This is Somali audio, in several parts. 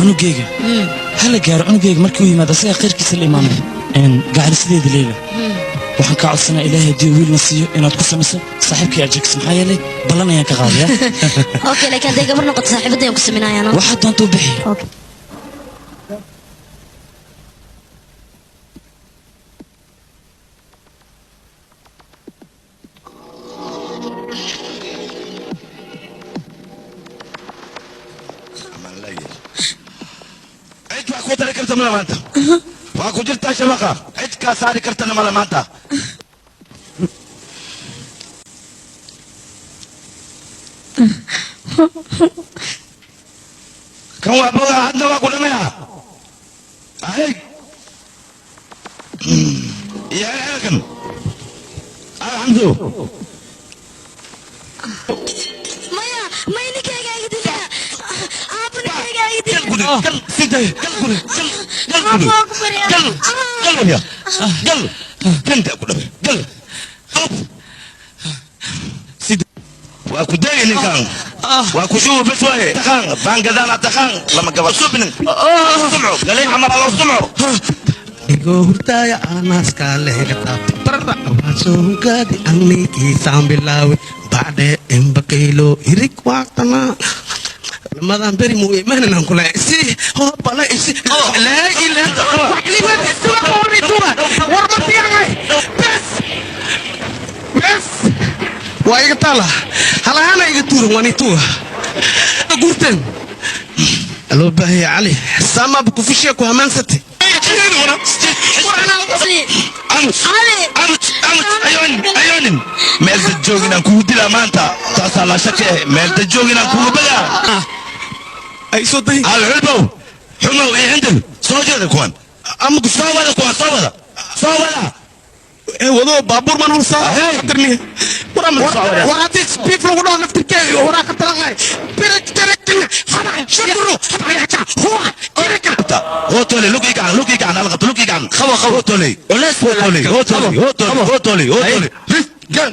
عنقيقة هلا جار عنقيقة مركوي ماذا سيا غير كيس الإمام إن قاعد سيد ليلة وحن كعد سنة إلهي دي ويل نسيه إن أتقص مسا صاحبك يا جكس محايا لي بلنا يا كغالية أوكي لكن دي قبل نقطة صاحبة دي يقص منها أنا واحد تنتو بحي أوكي Aku kerja malam manta. Aku cerita siapa kah? Eka sari kerja malam manta. Kamu apa anda aku namanya? Aik. Iya kan. Alhamdulillah. Maya ini kayak gitu ya. Apa nih kayak gitu? Kal sini, kal kuda, kal ya, kal tak kuda, kal. Sini. Aku dah ini kang. Aku شوف بشوي تخان بانقذنا تخان لما قبل سوبنا سمعوا قال لي عمر الله سمعوا Igo hurtaya anas kale kata perra waso gadi angni ki sambilawe bade embakelo irik waktana Madam beri mu imana nang kula si ho pala isi la ilaha waklibat suwa kori tuwa warmat yangai bes wa igatala halahana igaturung wanitua agurten alo bahi ali sama bukufishia kwa mansati ayonin meel joogina ku dila maanta taasa la shaqee meel joogina ku bada ay soo day al hulbo xumo ay handal soo jeeda kuwan am ku soo wada wado baabur man hulsa fakrni waratis people wado naftirke hora ka talangay pero direktin hana shukuru habayaka huwa kireka hotole luki kan alqa luki kan khawa hotole olas hotole gan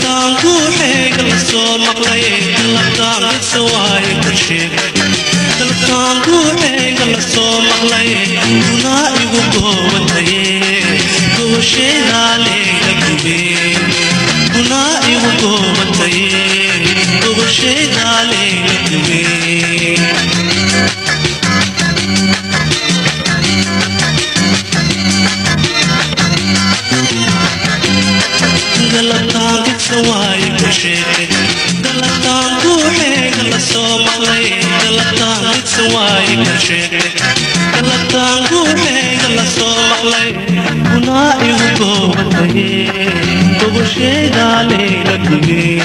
galabtaan ruuxayga la soo maqlay galabtaan midsawaay bulsheed galabtaan ruuxayga la soo maqlay dunaa igu goobataye gobasheedaa leega gubeen dunaa igu goobataye gobasheedaa leega gubeen galabtaan midsawaay bulsheed galabtaan ruuxayga la soo maqlay galabtaan midsawaay bulsheed galabtaan ruuxayga la soo maqlay dunaa igu goobataye gobasheedaa leega gubeen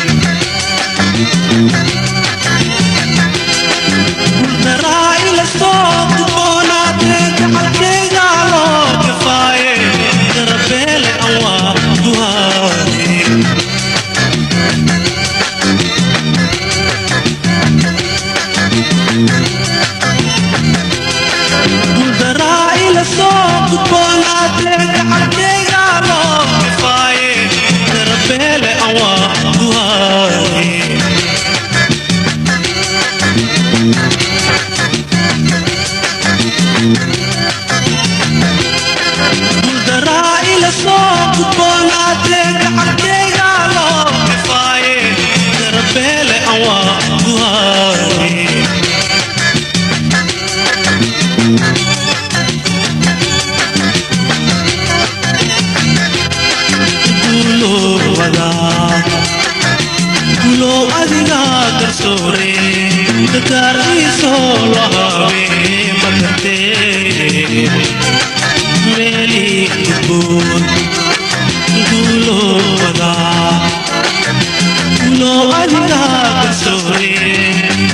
guldaraa ila soo gudboonaatee gacalkaygaa loo jafaaye garabeele aan waa duhaade guldaraa ila soo gudboonaatee gacalkaygaa loo jafaaye garabeele aan waa duhaade guldaraa ila soo gudboonaatee gacalkaygaa loo jafaaye garabeele aan waa duhaade guulow adigaa garsoore dakaarkiisoo lahaabe makartee meelii gudboon guulow adigaa garsoore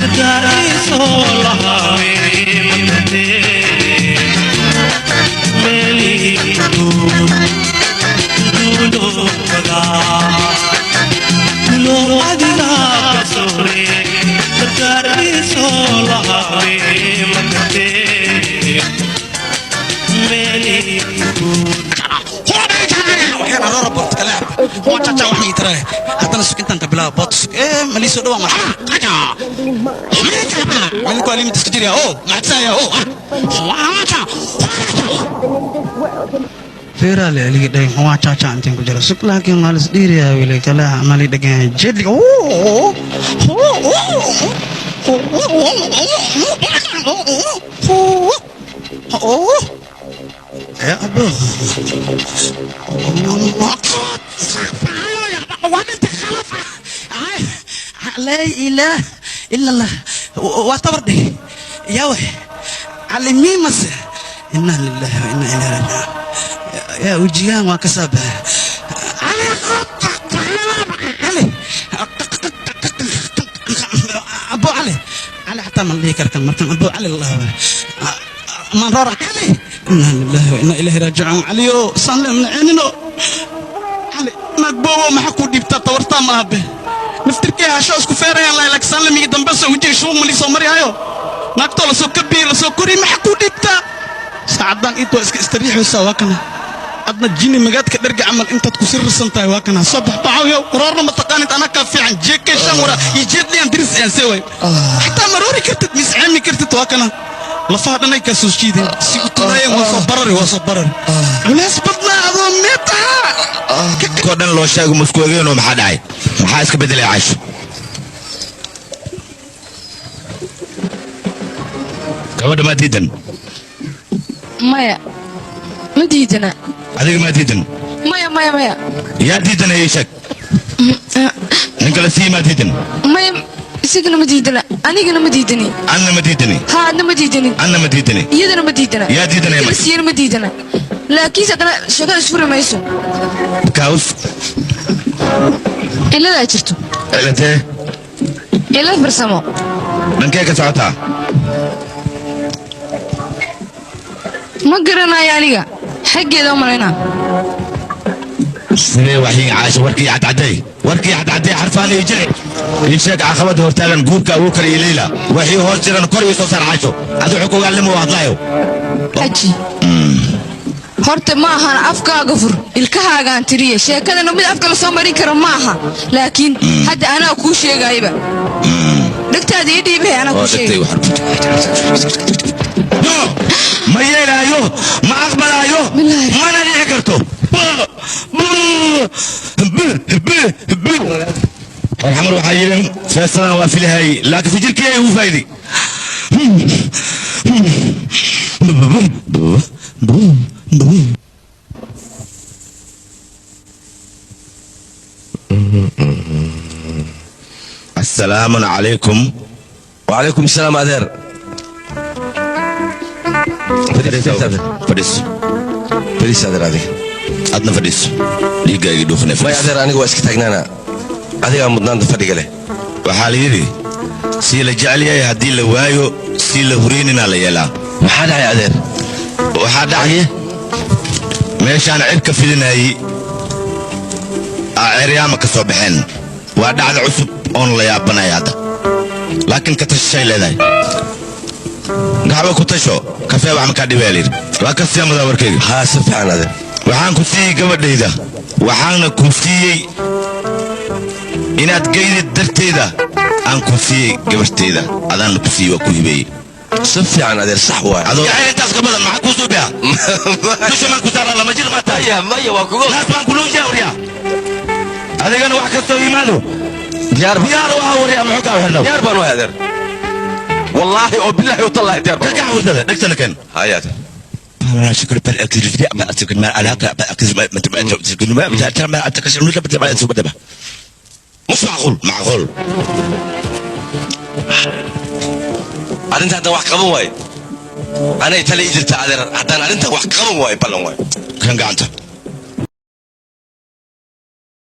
dakaarkiisoo lahaabe makartee meelii gudboon guulow adigaa garsoore dakaarkiisoo lahaabe makartee meelii gudboon waxaan loo raboorta kalaab waa caca waxay taray haddana sukintan qabilaa bots maliso dhawa ma malku alim tasjiriya macsaya feeraale aliga dhayn waa caca intaan ku jiro sub laakiin maalis dhiiriyaa wile kala mali dhagan jedliga يا أبو لا إله إلا الله واتبردي يا وي علمي مس إنا لله وإنا إليه راجعون يا وجيان وكسب علي أبو علي علي حتى من لي كركن مركن أبو علي الله ما رارع علي إنا لله وإنا إليه راجعون عليو صلي من عيننا علي نقبوه ما حكو ديبتا تورتا ما به نفتركيها شو اسكو فيرا يلا لك صلي مي دنبس وجي شو ملي سومري هايو نقتو لسو كبير لسو كوري ما حكو ديبتا ساعدان إيتو اسك استريحو سواكنا أدنا جيني مقاد كدرجة عمل أنت تكسر السنتاي واكنا صبح طعوية قرارنا متقانت أنا كافي عن جيك شمرة يجيد لي أندرس أنسوي حتى مروري كرتت مسعمي كرتت واكنا لفاضنا يكسوس كيدين سيوتراي وصبرري وناس بدنا أظن متى كودن لو شاغ مسكوغين ومحداي محاسك بدل عاش كود ما ديدن مايا ما ديدنا هذيك ما ديدن مايا يا ديدن اي شك انك لسي ما ديدن مايا سيقنا ما ديدنا أنا ما ديدني انا ما ديدني ها أنا ما ديدني انا ما ديدني يدنا ما ديدنا يا ديدنا يا بس يا ما ديدنا لكن سأنا شغال شهور ما يسون كاوس إلا لا أجرتو إلا تي إلا برسمو من كيك ساعتها ما قرنا يعني حقي دوم علينا سنة وحين عاش وركي عد عدي حرفاني يجري يشك عخبته هرتالن قوبك وكري ليلة وحي هرتلن كوري صار عاشو هذا حقوق علمه وهضلايو حجي horta ma ahan afkaaga fur ilkahaagaan tiriye sheekadana mid afka la soo marin karo ma aha laakiin hadda anaa kuu sheegayba dhagtaada ii dhiibay anaa kuu sheegay ma yeelaayo ma aqbalaayo mana dhici karto الحمر وحيرهم فيصلنا وافي هاي لكن في جركي هو فايدي السلام عليكم وعليكم السلام أدير فديس فريس أدير هذه أدنى فديس ليجا يدوخنا ما أدير أنا جواسك تجنانا adiga mudnaanta fadhiga leh waxaa la yidhi sii la jecel yahay haddii la waayo sii la hureenina la yeelaa maxaa dhacay adeer waxaa dhacaya meeshaan cirka fidinayay ceryaama ka soo baxeen waa dhacda cusub oon la yaabanaya hadda laakiin ka tashay leedahay gaxba ku tasho kafee wax makaa dhibaa layidhi waa ka siyaamadaa warkayga haa si fiican adeer waxaan ku siiyey gabadhayda waxaana ku siiyey inaad geydid darteeda aan ku siiyey gabarteeda adaanna ku siiyey waa ku hibeeyey si fiican adeer sax waay intaas ka badan maxaa kuu soo biha dushamaan ku saaraa lama jir maa tahay maya waa kugo naas baan kuluunjaa waryaa adigana wax kastoo yimaado diyaar waa waryaa muxuu kaa xidhnow diyaar baan waay adeer wallaahi oo bilaahi u tallahi diyaar baan kakax wurdada dhegtana keen hayaat أنا شكرا بالأكتر ما أتذكر ما علاقة بالأكتر ما ترى ما أتذكر ولا بدي ما أتذكر بدي مش معقول أنت هذا واحد قبض واي أنا يتلي إجرت على هذا أنت واحد قبض واي بلون واي كان قاعد